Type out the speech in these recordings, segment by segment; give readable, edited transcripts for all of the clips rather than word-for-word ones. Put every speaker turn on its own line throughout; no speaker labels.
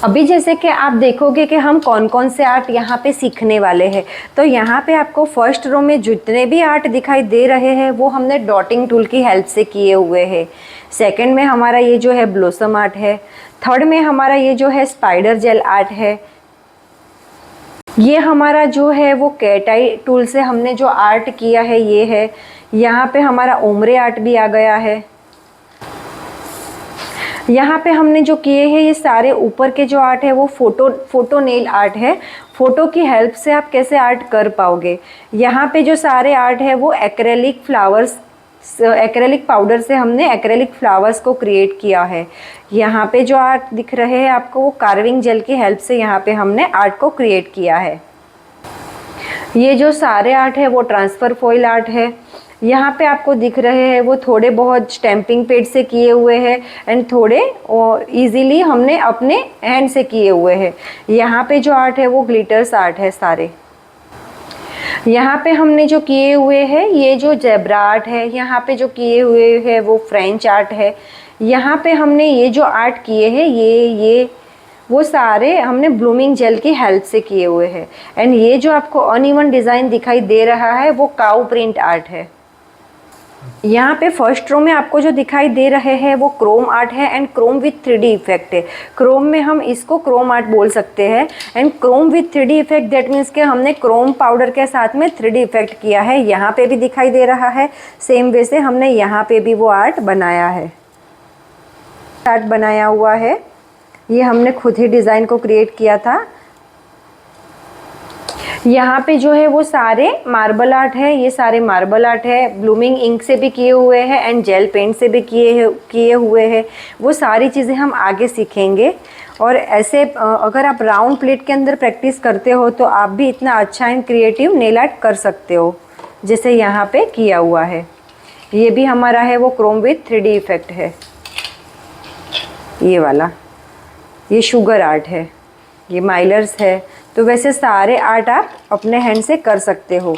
अभी जैसे कि आप देखोगे कि हम कौन कौन से आर्ट यहाँ पे सीखने वाले हैं। तो यहाँ पे आपको फर्स्ट रो में जितने भी आर्ट दिखाई दे रहे हैं वो हमने डॉटिंग टूल की हेल्प से किए हुए हैं। सेकंड में हमारा ये जो है ब्लॉसम आर्ट है। थर्ड में हमारा ये जो है स्पाइडर जेल आर्ट है। ये हमारा जो है वो कैट आई टूल से हमने जो आर्ट किया है ये है। यहाँ पे हमारा ओमरे आर्ट भी आ गया है। यहाँ पे हमने जो किए हैं ये सारे ऊपर के जो आर्ट है वो फोटो नेल आर्ट है। फोटो की हेल्प से आप कैसे आर्ट कर पाओगे। यहाँ पे जो सारे आर्ट है वो एक्रेलिक पाउडर से हमने एक्रेलिक फ्लावर्स को क्रिएट किया है। यहाँ पे जो आर्ट दिख रहे हैं आपको वो कार्विंग जेल की हेल्प से यहाँ पे हमने आर्ट को क्रिएट किया है। ये जो सारे आर्ट है वो ट्रांसफ़र फॉइल आर्ट है। यहाँ पे आपको दिख रहे हैं वो थोड़े बहुत स्टैम्पिंग पेड से किए हुए हैं एंड थोड़े इजीली हमने अपने हैंड से किए हुए हैं। यहाँ पे जो आर्ट है वो ग्लिटर्स आर्ट है सारे। यहाँ पे हमने जो किए हुए हैं ये जो जेब्रा आर्ट है। यहाँ पे जो किए हुए हैं वो फ्रेंच आर्ट है। यहाँ पे हमने ये जो आर्ट किए हैं ये वो सारे हमने ब्लूमिंग जेल की हेल्प से किए हुए हैं। एंड ये जो आपको अनइवन डिज़ाइन दिखाई दे रहा है वो काउ प्रिंट आर्ट है। यहाँ पे फर्स्ट रो में आपको जो दिखाई दे रहे हैं वो क्रोम आर्ट है and Chrome with 3D effect है। क्रोम में हम इसको क्रोम आर्ट बोल सकते हैं। And Chrome with 3D effect that means कि हमने क्रोम पाउडर के साथ में 3D इफेक्ट किया है। यहाँ पे भी दिखाई दे रहा है सेम वे से हमने यहाँ पे भी वो आर्ट बनाया है। आर्ट बनाया हुआ है ये हमने खुद ही डिज़ाइन को क्रिएट किया था। यहाँ पे जो है वो सारे मार्बल आर्ट है। ये सारे मार्बल आर्ट है। ब्लूमिंग इंक से भी किए हुए हैं एंड जेल पेंट से भी किए हुए हैं। वो सारी चीज़ें हम आगे सीखेंगे। और ऐसे अगर आप राउंड प्लेट के अंदर प्रैक्टिस करते हो तो आप भी इतना अच्छा एंड क्रिएटिव नेल आर्ट कर सकते हो जैसे यहाँ पे किया हुआ है। ये भी हमारा है वो क्रोम विथ 3D इफेक्ट है। ये वाला ये शुगर आर्ट है। ये माइलर्स है। तो वैसे सारे आर्ट आप अपने हैंड से कर सकते हो।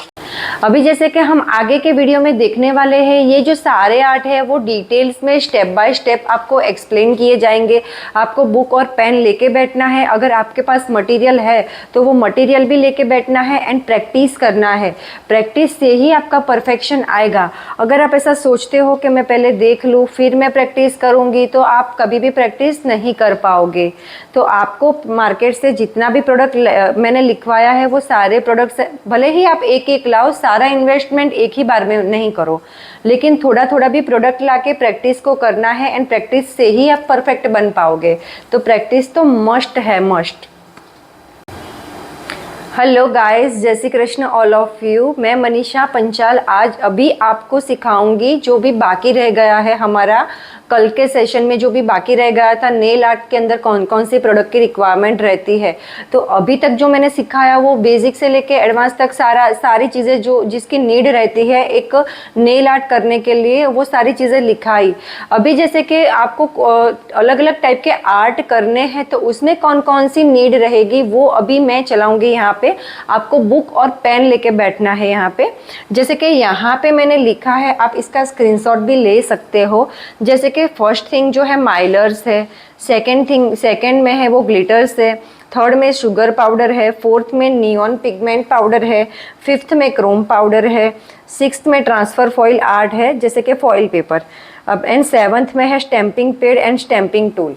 अभी जैसे कि हम आगे के वीडियो में देखने वाले हैं ये जो सारे आर्ट है वो डिटेल्स में स्टेप बाय स्टेप आपको एक्सप्लेन किए जाएंगे। आपको बुक और पेन लेके बैठना है। अगर आपके पास मटेरियल है तो वो मटेरियल भी लेके बैठना है एंड प्रैक्टिस करना है। प्रैक्टिस से ही आपका परफेक्शन आएगा। अगर आप ऐसा सोचते हो कि मैं पहले देख लूँ फिर मैं प्रैक्टिस करूँगी तो आप कभी भी प्रैक्टिस नहीं कर पाओगे। तो आपको मार्केट से जितना भी प्रोडक्ट मैंने लिखवाया है वो सारे प्रोडक्ट्स भले ही आप एक एक लाओ, सारा इन्वेस्टमेंट एक ही बार में नहीं करो, लेकिन थोड़ा थोड़ा भी प्रोडक्ट लाके प्रैक्टिस को करना है एंड प्रैक्टिस से ही आप परफेक्ट बन पाओगे। तो प्रैक्टिस तो मस्ट है, मस्ट। हेलो गाइस, जय Shri Krishna all of you. मैं मनीषा पंचाल आज अभी आपको सिखाऊंगी जो भी बाकी रह गया है हमारा कल के सेशन में, जो भी बाकी रह गया था नेल आर्ट के अंदर कौन कौन सी प्रोडक्ट की रिक्वायरमेंट रहती है। तो अभी तक जो मैंने सिखाया वो बेसिक से लेके एडवांस तक सारी चीज़ें जो जिसकी नीड रहती है एक नेल आर्ट करने के लिए वो सारी चीज़ें लिखाई। अभी जैसे कि आपको अलग अलग टाइप के आर्ट करने हैं तो उसमें कौन कौन सी नीड रहेगी वो अभी मैं चलाऊंगी। यहाँ पे आपको बुक और पेन लेके बैठना है। यहाँ पे जैसे कि यहाँ पे मैंने लिखा है, आप इसका स्क्रीनशॉट भी ले सकते हो। जैसे कि फर्स्ट थिंग जो है माइलर्स है, सेकंड में है वो ग्लिटर्स है, थर्ड में शुगर पाउडर है, फोर्थ में नियॉन पिगमेंट पाउडर है, फिफ्थ में क्रोम पाउडर है, सिक्स्थ में ट्रांसफ़र फॉइल आर्ट है जैसे कि फॉइल पेपर, अब एंड सेवंथ में है stamping paid and stamping tool.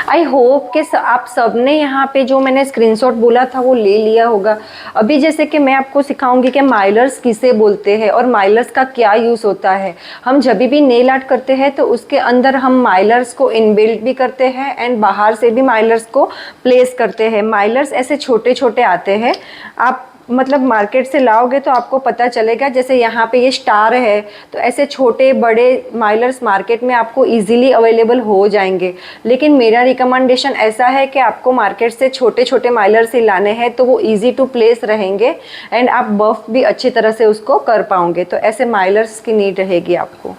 I hope कि आप सबने यहाँ पे जो मैंने स्क्रीनशॉट बोला था वो ले लिया होगा। अभी जैसे कि मैं आपको सिखाऊंगी कि माइलर्स किसे बोलते हैं और माइलर्स का क्या यूज़ होता है। हम जब भी नेल आर्ट करते हैं तो उसके अंदर हम माइलर्स को इनबिल्ट भी करते हैं एंड बाहर से भी माइलर्स को प्लेस करते हैं। माइलर्स ऐसे छोटे छोटे आते हैं, आप मतलब मार्केट से लाओगे तो आपको पता चलेगा। जैसे यहाँ पे ये स्टार है तो ऐसे छोटे बड़े माइलर्स मार्केट में आपको इजीली अवेलेबल हो जाएंगे, लेकिन मेरा रिकमेंडेशन ऐसा है कि आपको मार्केट से छोटे छोटे माइलर्स ही लाने हैं तो वो इजी टू प्लेस रहेंगे एंड आप बफ भी अच्छी तरह से उसको कर पाओगे। तो ऐसे माइलर्स की नीड रहेगी आपको।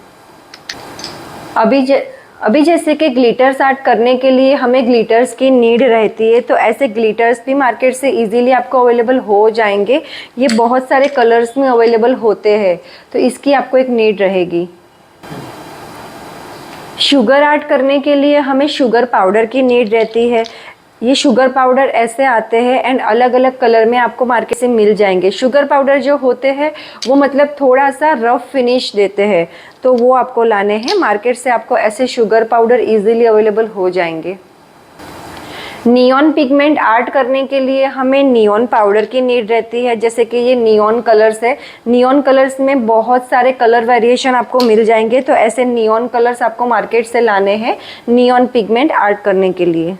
अभी जैसे कि ग्लिटर्स आर्ट करने के लिए हमें ग्लिटर्स की नीड रहती है, तो ऐसे ग्लिटर्स भी मार्केट से इजीली आपको अवेलेबल हो जाएंगे। ये बहुत सारे कलर्स में अवेलेबल होते हैं तो इसकी आपको एक नीड रहेगी। शुगर आर्ट करने के लिए हमें शुगर पाउडर की नीड रहती है। ये शुगर पाउडर ऐसे आते हैं एंड अलग अलग कलर में आपको मार्केट से मिल जाएंगे। शुगर पाउडर जो होते हैं वो मतलब थोड़ा सा रफ फिनिश देते हैं, तो वो आपको लाने हैं मार्केट से। आपको ऐसे शुगर पाउडर इजीली अवेलेबल हो जाएंगे। नियॉन पिगमेंट आर्ट करने के लिए हमें नियॉन पाउडर की नीड रहती है। जैसे कि ये नियॉन कलर्स है, नियॉन कलर्स में बहुत सारे कलर वेरिएशन आपको मिल जाएंगे, तो ऐसे नियॉन कलर्स आपको मार्केट से लाने हैं नियॉन पिगमेंट आर्ट करने के लिए।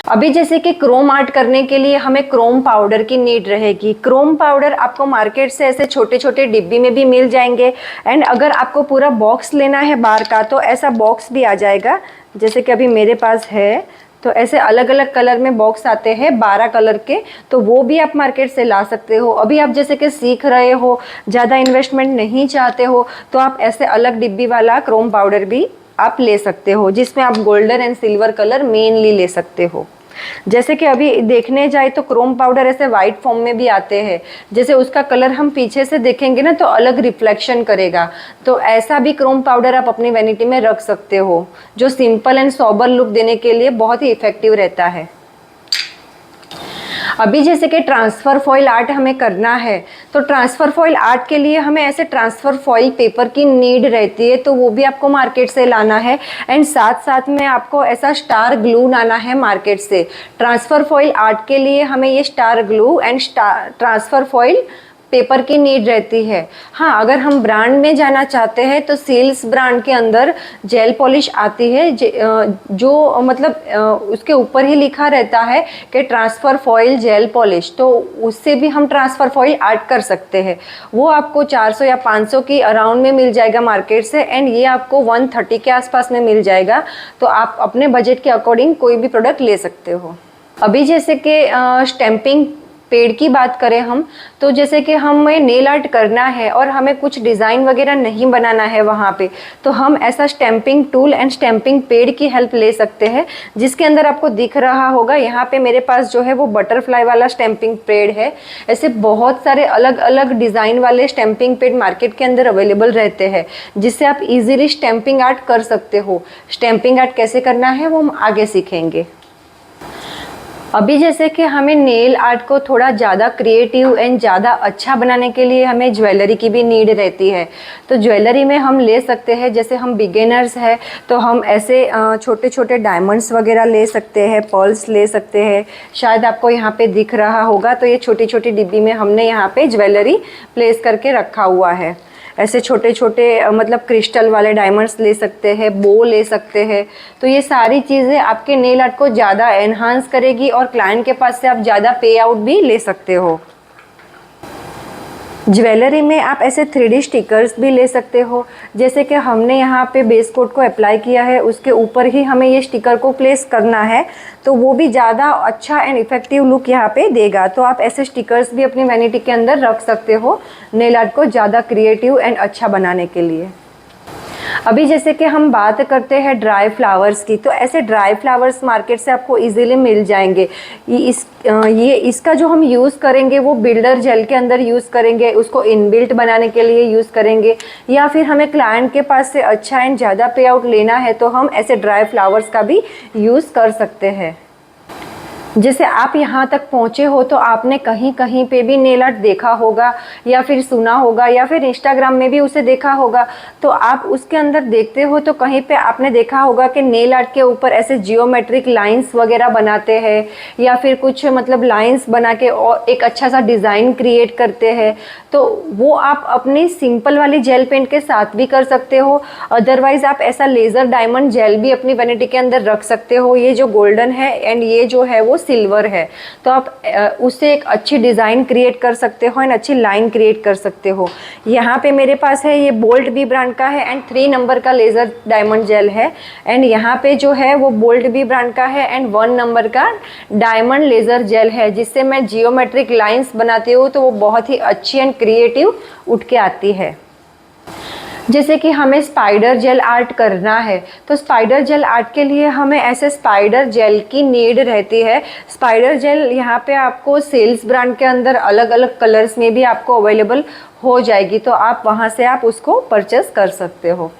अभी जैसे कि क्रोम आर्ट करने के लिए हमें क्रोम पाउडर की नीड रहेगी। क्रोम पाउडर आपको मार्केट से ऐसे छोटे छोटे डिब्बी में भी मिल जाएंगे एंड अगर आपको पूरा बॉक्स लेना है बार का तो ऐसा बॉक्स भी आ जाएगा। जैसे कि अभी मेरे पास है, तो ऐसे अलग अलग कलर में बॉक्स आते हैं 12 कलर के, तो वो भी आप मार्केट से ला सकते हो। अभी आप जैसे कि सीख रहे हो, ज़्यादा इन्वेस्टमेंट नहीं चाहते हो, तो आप ऐसे अलग डिब्बी वाला क्रोम पाउडर भी आप ले सकते हो, जिसमें आप golden and silver colour mainly ले सकते हो। जैसे कि अभी देखने जाए तो क्रोम पाउडर ऐसे वाइट फॉर्म में भी आते हैं, जैसे उसका कलर हम पीछे से देखेंगे ना तो अलग रिफ्लेक्शन करेगा, तो ऐसा भी क्रोम पाउडर आप अपनी वैनिटी में रख सकते हो, जो सिंपल एंड सोबर लुक देने के लिए बहुत ही इफेक्टिव रहता है। अभी जैसे कि ट्रांसफ़र फॉइल आर्ट हमें करना है, तो ट्रांसफ़र फॉइल आर्ट के लिए हमें ऐसे ट्रांसफ़र फॉइल पेपर की नीड रहती है, तो वो भी आपको मार्केट से लाना है एंड साथ साथ में आपको ऐसा स्टार ग्लू लाना है मार्केट से। ट्रांसफ़र फॉइल आर्ट के लिए हमें ये star glue and transfer foil paper की नीड रहती है। हाँ, अगर हम ब्रांड में जाना चाहते हैं तो सील्स ब्रांड के अंदर जेल पॉलिश आती है, जो मतलब उसके ऊपर ही लिखा रहता है कि ट्रांसफ़र फॉइल जेल पॉलिश, तो उससे भी हम ट्रांसफ़र फॉइल आर्ट कर सकते हैं। वो आपको 400 या 500 की अराउंड में मिल जाएगा मार्केट से एंड ये आपको 130 के आसपास में मिल जाएगा, तो आप अपने बजट के अकॉर्डिंग कोई भी प्रोडक्ट ले सकते हो। अभी जैसे कि स्टैंपिंग पेड़ की बात करें हम, तो जैसे कि हमें नेल आर्ट करना है और हमें कुछ डिज़ाइन वगैरह नहीं बनाना है वहाँ पे, तो हम ऐसा स्टैंपिंग टूल एंड स्टैंपिंग पेड़ की हेल्प ले सकते हैं, जिसके अंदर आपको दिख रहा होगा यहाँ पे मेरे पास जो है वो बटरफ्लाई वाला स्टैंपिंग पेड़ है। ऐसे बहुत सारे अलग अलग डिज़ाइन वाले स्टैंपिंग पेड़ मार्केट के अंदर अवेलेबल रहते हैं, जिससे आप इजीली स्टैंपिंग आर्ट कर सकते हो। स्टैंपिंग आर्ट कैसे करना है वो हम आगे सीखेंगे। अभी जैसे कि हमें नेल आर्ट को थोड़ा ज़्यादा क्रिएटिव एंड ज़्यादा अच्छा बनाने के लिए हमें ज्वेलरी की भी नीड रहती है, तो ज्वेलरी में हम ले सकते हैं, जैसे हम बिगिनर्स हैं तो हम ऐसे छोटे छोटे डायमंड्स वगैरह ले सकते हैं, पर्ल्स ले सकते हैं। शायद आपको यहाँ पे दिख रहा होगा, तो ये छोटी छोटी डिब्बी में हमने यहाँ पे ज्वेलरी प्लेस करके रखा हुआ है। ऐसे छोटे छोटे मतलब क्रिस्टल वाले डायमंड्स ले सकते हैं, बो ले सकते हैं, तो ये सारी चीज़ें आपके नेल आर्ट को ज़्यादा एनहांस करेगी और क्लाइंट के पास से आप ज़्यादा पे आउट भी ले सकते हो। ज्वेलरी में आप ऐसे 3D स्टिकर्स भी ले सकते हो, जैसे कि हमने यहाँ पे बेस कोट को अप्लाई किया है, उसके ऊपर ही हमें ये स्टिकर को प्लेस करना है, तो वो भी ज़्यादा अच्छा एंड इफेक्टिव लुक यहाँ पे देगा। तो आप ऐसे स्टिकर्स भी अपनी वैनिटी के अंदर रख सकते हो नेल आर्ट को ज़्यादा क्रिएटिव एंड अच्छा बनाने के लिए। अभी जैसे कि हम बात करते हैं ड्राई फ्लावर्स की, तो ऐसे ड्राई फ्लावर्स मार्केट से आपको इजीली मिल जाएंगे। इसका जो हम यूज़ करेंगे वो बिल्डर जेल के अंदर यूज़ करेंगे, उसको इनबिल्ट बनाने के लिए यूज़ करेंगे, या फिर हमें क्लाइंट के पास से अच्छा एंड ज़्यादा पे आउट लेना है तो हम ऐसे ड्राई फ्लावर्स का भी यूज़ कर सकते हैं। जैसे आप यहाँ तक पहुँचे हो तो आपने कहीं कहीं पे भी नेल आर्ट देखा होगा या फिर सुना होगा या फिर इंस्टाग्राम में भी उसे देखा होगा, तो आप उसके अंदर देखते हो तो कहीं पे आपने देखा होगा कि नेल आर्ट के ऊपर ऐसे जियोमेट्रिक लाइंस वगैरह बनाते हैं या फिर कुछ मतलब लाइंस बना के और एक अच्छा सा डिज़ाइन क्रिएट करते हैं, तो वो आप अपनी सिंपल वाली जेल पेंट के साथ भी कर सकते हो। अदरवाइज़ आप ऐसा लेज़र डायमंड जेल भी अपनी वैनिटी के अंदर रख सकते हो। ये जो गोल्डन है एंड ये जो है वो सिल्वर है, तो आप उससे एक अच्छी डिज़ाइन क्रिएट कर सकते हो एंड अच्छी लाइन क्रिएट कर सकते हो। यहाँ पे मेरे पास है ये बोल्ट बी ब्रांड का है एंड 3 नंबर का लेज़र डायमंड जेल है, एंड यहाँ पे जो है वो बोल्ट बी ब्रांड का है एंड 1 नंबर का डायमंड लेज़र जेल है, जिससे मैं जियोमेट्रिक लाइंस बनाती हूँ तो वो बहुत ही अच्छी एंड क्रिएटिव उठ के आती है। जैसे कि हमें स्पाइडर जेल आर्ट करना है, तो स्पाइडर जेल आर्ट के लिए हमें ऐसे स्पाइडर जेल की नीड रहती है। स्पाइडर जेल यहाँ पे आपको सेल्स ब्रांड के अंदर अलग अलग कलर्स में भी आपको अवेलेबल हो जाएगी, तो आप वहाँ से आप उसको परचेस कर सकते हो।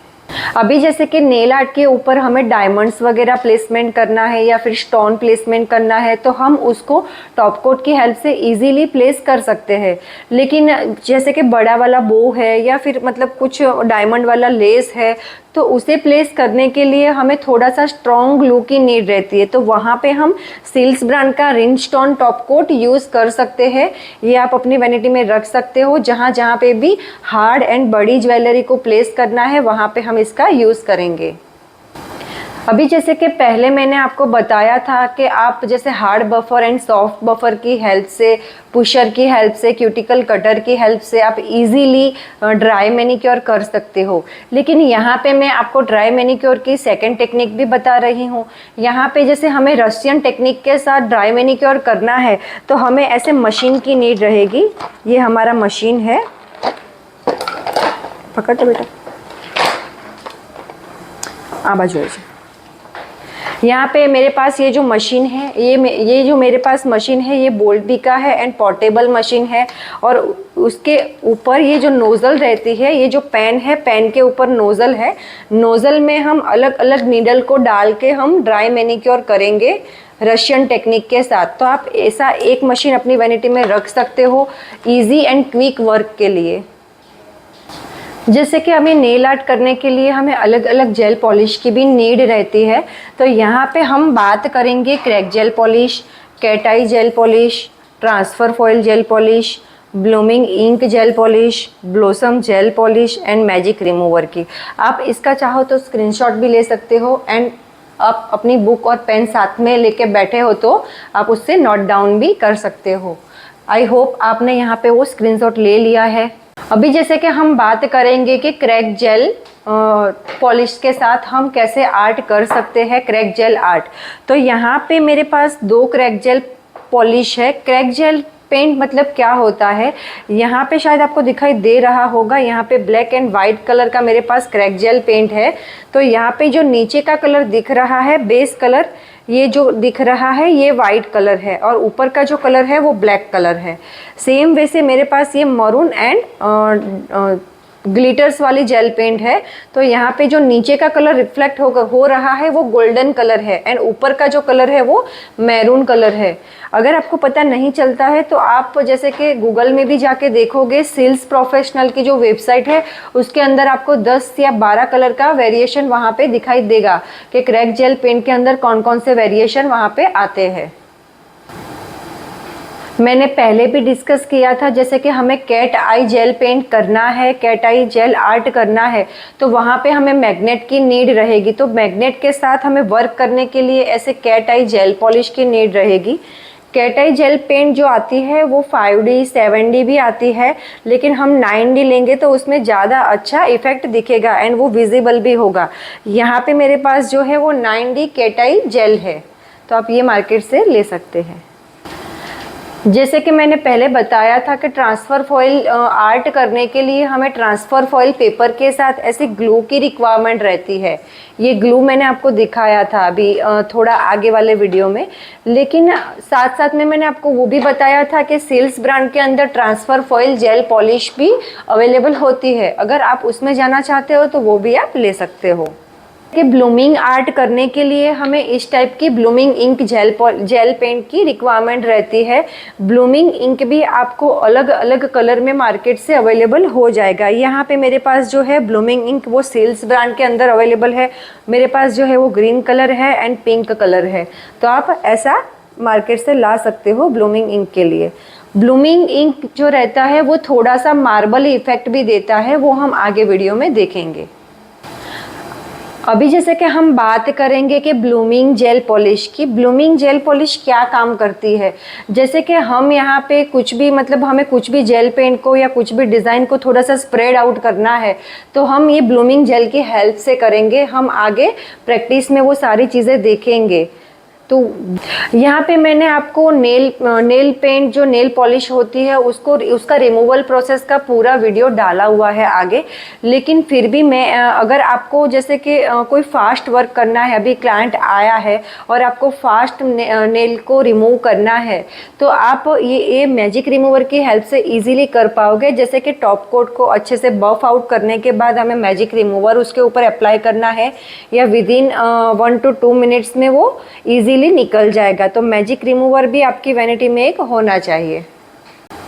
अभी जैसे कि नेल आर्ट के ऊपर हमें डायमंड्स वगैरह प्लेसमेंट करना है या फिर स्टोन प्लेसमेंट करना है, तो हम उसको टॉप कोट की हेल्प से इजीली प्लेस कर सकते हैं। लेकिन जैसे कि बड़ा वाला बो है या फिर मतलब कुछ डायमंड वाला लेस है, तो उसे प्लेस करने के लिए हमें थोड़ा सा स्ट्रॉन्ग ग्लू की नीड रहती है। तो वहाँ पे हम सील्स ब्रांड का rhinestone top coat use कर सकते हैं। ये आप अपनी वैनिटी में रख सकते हो। जहाँ जहाँ पे भी हार्ड एंड बड़ी ज्वेलरी को प्लेस करना है वहाँ पे हम इसका यूज़ करेंगे। अभी जैसे कि पहले मैंने आपको बताया था कि आप जैसे hard buffer and soft buffer की हेल्प से, पुशर की हेल्प से, क्यूटिकल कटर की हेल्प से आप इजीली ड्राई मैनिक्योर कर सकते हो। लेकिन यहाँ पे मैं आपको ड्राई मैनिक्योर की सेकंड टेक्निक भी बता रही हूँ। यहाँ पे जैसे हमें रशियन टेक्निक के साथ ड्राई मैनिक्योर करना है तो हमें ऐसे मशीन की नीड रहेगी। ये हमारा मशीन है, पकड़ तो बेटा, आ बाजू है। यहाँ पे मेरे पास ये जो मशीन है, ये जो मेरे पास मशीन है ये बोल्ट का है एंड पोर्टेबल मशीन है। और उसके ऊपर ये जो नोज़ल रहती है, ये जो पेन है, पेन के ऊपर नोज़ल है। नोज़ल में हम अलग अलग नीडल को डाल के हम ड्राई मैनिक्योर करेंगे रशियन टेक्निक के साथ। तो आप ऐसा एक मशीन अपनी वैनिटी में रख सकते हो ईजी एंड क्विक वर्क के लिए। जैसे कि हमें नेल आर्ट करने के लिए हमें अलग अलग जेल पॉलिश की भी नीड रहती है। तो यहाँ पे हम बात करेंगे crack gel polish, cat eye gel polish, transfer foil gel polish, blooming ink gel polish, blossom gel polish and magic remover की। आप इसका चाहो तो स्क्रीनशॉट भी ले सकते हो एंड आप अपनी बुक और पेन साथ में लेके बैठे हो तो आप उससे नोट डाउन भी कर सकते हो। आई होप आपने यहाँ पे वो स्क्रीनशॉट ले लिया है। अभी जैसे कि हम बात करेंगे कि क्रैक जेल पॉलिश के साथ हम कैसे आर्ट कर सकते हैं, क्रैक जेल आर्ट। तो यहाँ पे मेरे पास 2 क्रैक जेल पॉलिश है। क्रैक जेल पेंट मतलब क्या होता है, यहाँ पे शायद आपको दिखाई दे रहा होगा, यहाँ पे ब्लैक एंड वाइट कलर का मेरे पास क्रैक जेल पेंट है। तो यहाँ पे जो नीचे का कलर दिख रहा है, बेस कलर, ये जो दिख रहा है ये वाइट कलर है और ऊपर का जो कलर है वो ब्लैक कलर है। सेम वैसे मेरे पास ये मरून एंड ग्लिटर्स वाली जेल पेंट है। तो यहाँ पे जो नीचे का कलर रिफ्लेक्ट हो रहा है वो गोल्डन कलर है एंड ऊपर का जो कलर है वो मैरून कलर है। अगर आपको पता नहीं चलता है तो आप जैसे कि गूगल में भी जाके देखोगे, सिल्स प्रोफेशनल की जो वेबसाइट है उसके अंदर आपको 10 या 12 कलर का वेरिएशन वहाँ पे दिखाई देगा कि क्रैक जेल पेंट के अंदर कौन कौन से वेरिएशन वहाँ पे आते हैं। मैंने पहले भी डिस्कस किया था जैसे कि हमें कैट आई जेल पेंट करना है, कैट आई जेल आर्ट करना है, तो वहाँ पे हमें मैग्नेट की नीड रहेगी। तो मैग्नेट के साथ हमें वर्क करने के लिए ऐसे कैट आई जेल पॉलिश की नीड रहेगी। कैट आई जेल पेंट जो आती है वो 5D 7D भी आती है, लेकिन हम 9D लेंगे तो उसमें ज़्यादा अच्छा इफेक्ट दिखेगा एंड वो विजिबल भी होगा। यहाँ पे मेरे पास जो है वो 9D कैट आई जेल है, तो आप ये मार्केट से ले सकते हैं। जैसे कि मैंने पहले बताया था कि ट्रांसफ़र फॉयल आर्ट करने के लिए हमें ट्रांसफ़र फॉयल पेपर के साथ ऐसी ग्लू की रिक्वायरमेंट रहती है। ये ग्लू मैंने आपको दिखाया था अभी थोड़ा आगे वाले वीडियो में। लेकिन साथ साथ में मैंने आपको वो भी बताया था कि सिल्स ब्रांड के अंदर ट्रांसफ़र फॉयल जेल पॉलिश भी अवेलेबल होती है। अगर आप उसमें जाना चाहते हो तो वो भी आप ले सकते हो। कि ब्लूमिंग आर्ट करने के लिए हमें इस टाइप की ब्लूमिंग इंक जेल पेंट की रिक्वायरमेंट रहती है। ब्लूमिंग इंक भी आपको अलग अलग कलर में मार्केट से अवेलेबल हो जाएगा। यहाँ पे मेरे पास जो है ब्लूमिंग इंक वो सिल्स ब्रांड के अंदर अवेलेबल है। मेरे पास जो है वो ग्रीन कलर है एंड पिंक कलर है, तो आप ऐसा मार्केट से ला सकते हो ब्लूमिंग इंक के लिए। ब्लूमिंग इंक जो रहता है वो थोड़ा सा मार्बल इफेक्ट भी देता है, वो हम आगे वीडियो में देखेंगे। अभी जैसे कि हम बात करेंगे कि ब्लूमिंग जेल पॉलिश की। ब्लूमिंग जेल पॉलिश क्या काम करती है, जैसे कि हम यहाँ पे कुछ भी मतलब हमें कुछ भी जेल पेंट को या कुछ भी डिज़ाइन को थोड़ा सा स्प्रेड आउट करना है तो हम ये ब्लूमिंग जेल की हेल्प से करेंगे। हम आगे प्रैक्टिस में वो सारी चीज़ें देखेंगे। तो यहाँ पे मैंने आपको नेल पेंट जो नेल पॉलिश होती है उसका रिमूवल प्रोसेस का पूरा वीडियो डाला हुआ है आगे। लेकिन फिर भी मैं अगर आपको जैसे कि कोई फास्ट वर्क करना है, अभी क्लाइंट आया है और आपको फास्ट नेल को रिमूव करना है, तो आप ये मैजिक रिमूवर की हेल्प से इजीली कर पाओगे। जैसे कि टॉप कोट को अच्छे से बफ आउट करने के बाद हमें मैजिक रिमूवर उसके ऊपर अप्लाई करना है, या विदिन 1 to 2 मिनट्स में वो इजीली निकल जाएगा। तो मैजिक रिमूवर भी आपकी वैनिटी में एक होना चाहिए।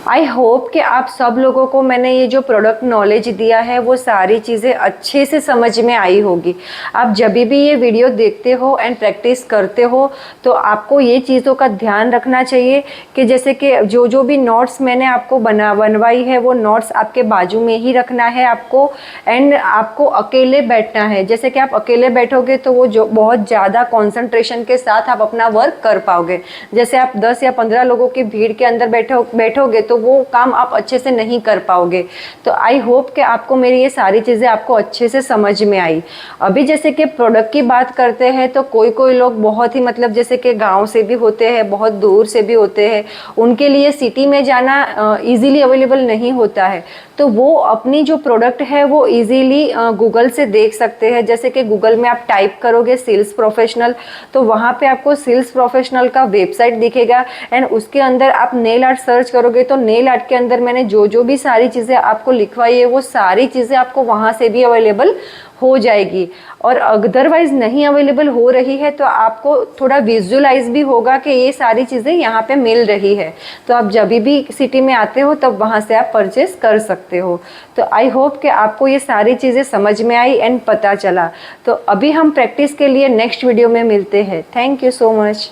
आई होप कि आप सब लोगों को मैंने ये जो प्रोडक्ट नॉलेज दिया है वो सारी चीज़ें अच्छे से समझ में आई होगी। आप जब भी ये वीडियो देखते हो एंड प्रैक्टिस करते हो तो आपको ये चीज़ों का ध्यान रखना चाहिए कि जैसे कि जो भी नोट्स मैंने आपको बनवाई है वो नोट्स आपके बाजू में ही रखना है आपको, एंड आपको अकेले बैठना है। जैसे कि आप अकेले बैठोगे तो वो जो बहुत ज़्यादा कॉन्सेंट्रेशन के साथ आप अपना वर्क कर पाओगे। जैसे आप 10 या 15 लोगों की भीड़ के अंदर बैठोगे तो वो काम आप अच्छे से नहीं कर पाओगे। तो आई होप कि आपको मेरी ये सारी चीज़ें आपको अच्छे से समझ में आई। अभी जैसे कि प्रोडक्ट की बात करते हैं तो कोई लोग बहुत ही मतलब जैसे कि गांव से भी होते हैं, बहुत दूर से भी होते हैं, उनके लिए सिटी में जाना इजीली अवेलेबल नहीं होता है। तो वो अपनी जो प्रोडक्ट है वो इजीली गूगल से देख सकते हैं। जैसे कि गूगल में आप टाइप करोगे सेल्स प्रोफेशनल, तो वहाँ पे आपको सेल्स प्रोफेशनल का वेबसाइट दिखेगा, एंड उसके अंदर आप नेल आर्ट सर्च करोगे तो नेल आर्ट के अंदर मैंने जो भी सारी चीज़ें आपको लिखवाई है वो सारी चीज़ें आपको वहाँ से भी अवेलेबल हो जाएगी। और अदरवाइज़ नहीं अवेलेबल हो रही है तो आपको थोड़ा विजुअलाइज भी होगा कि ये सारी चीज़ें यहाँ पे मिल रही है। तो आप जब भी सिटी में आते हो तब वहाँ से आप परचेस कर सकते हो। तो आई होप कि आपको ये सारी चीज़ें समझ में आई एंड पता चला। तो अभी हम प्रैक्टिस के लिए नेक्स्ट वीडियो में मिलते हैं। Thank you so much.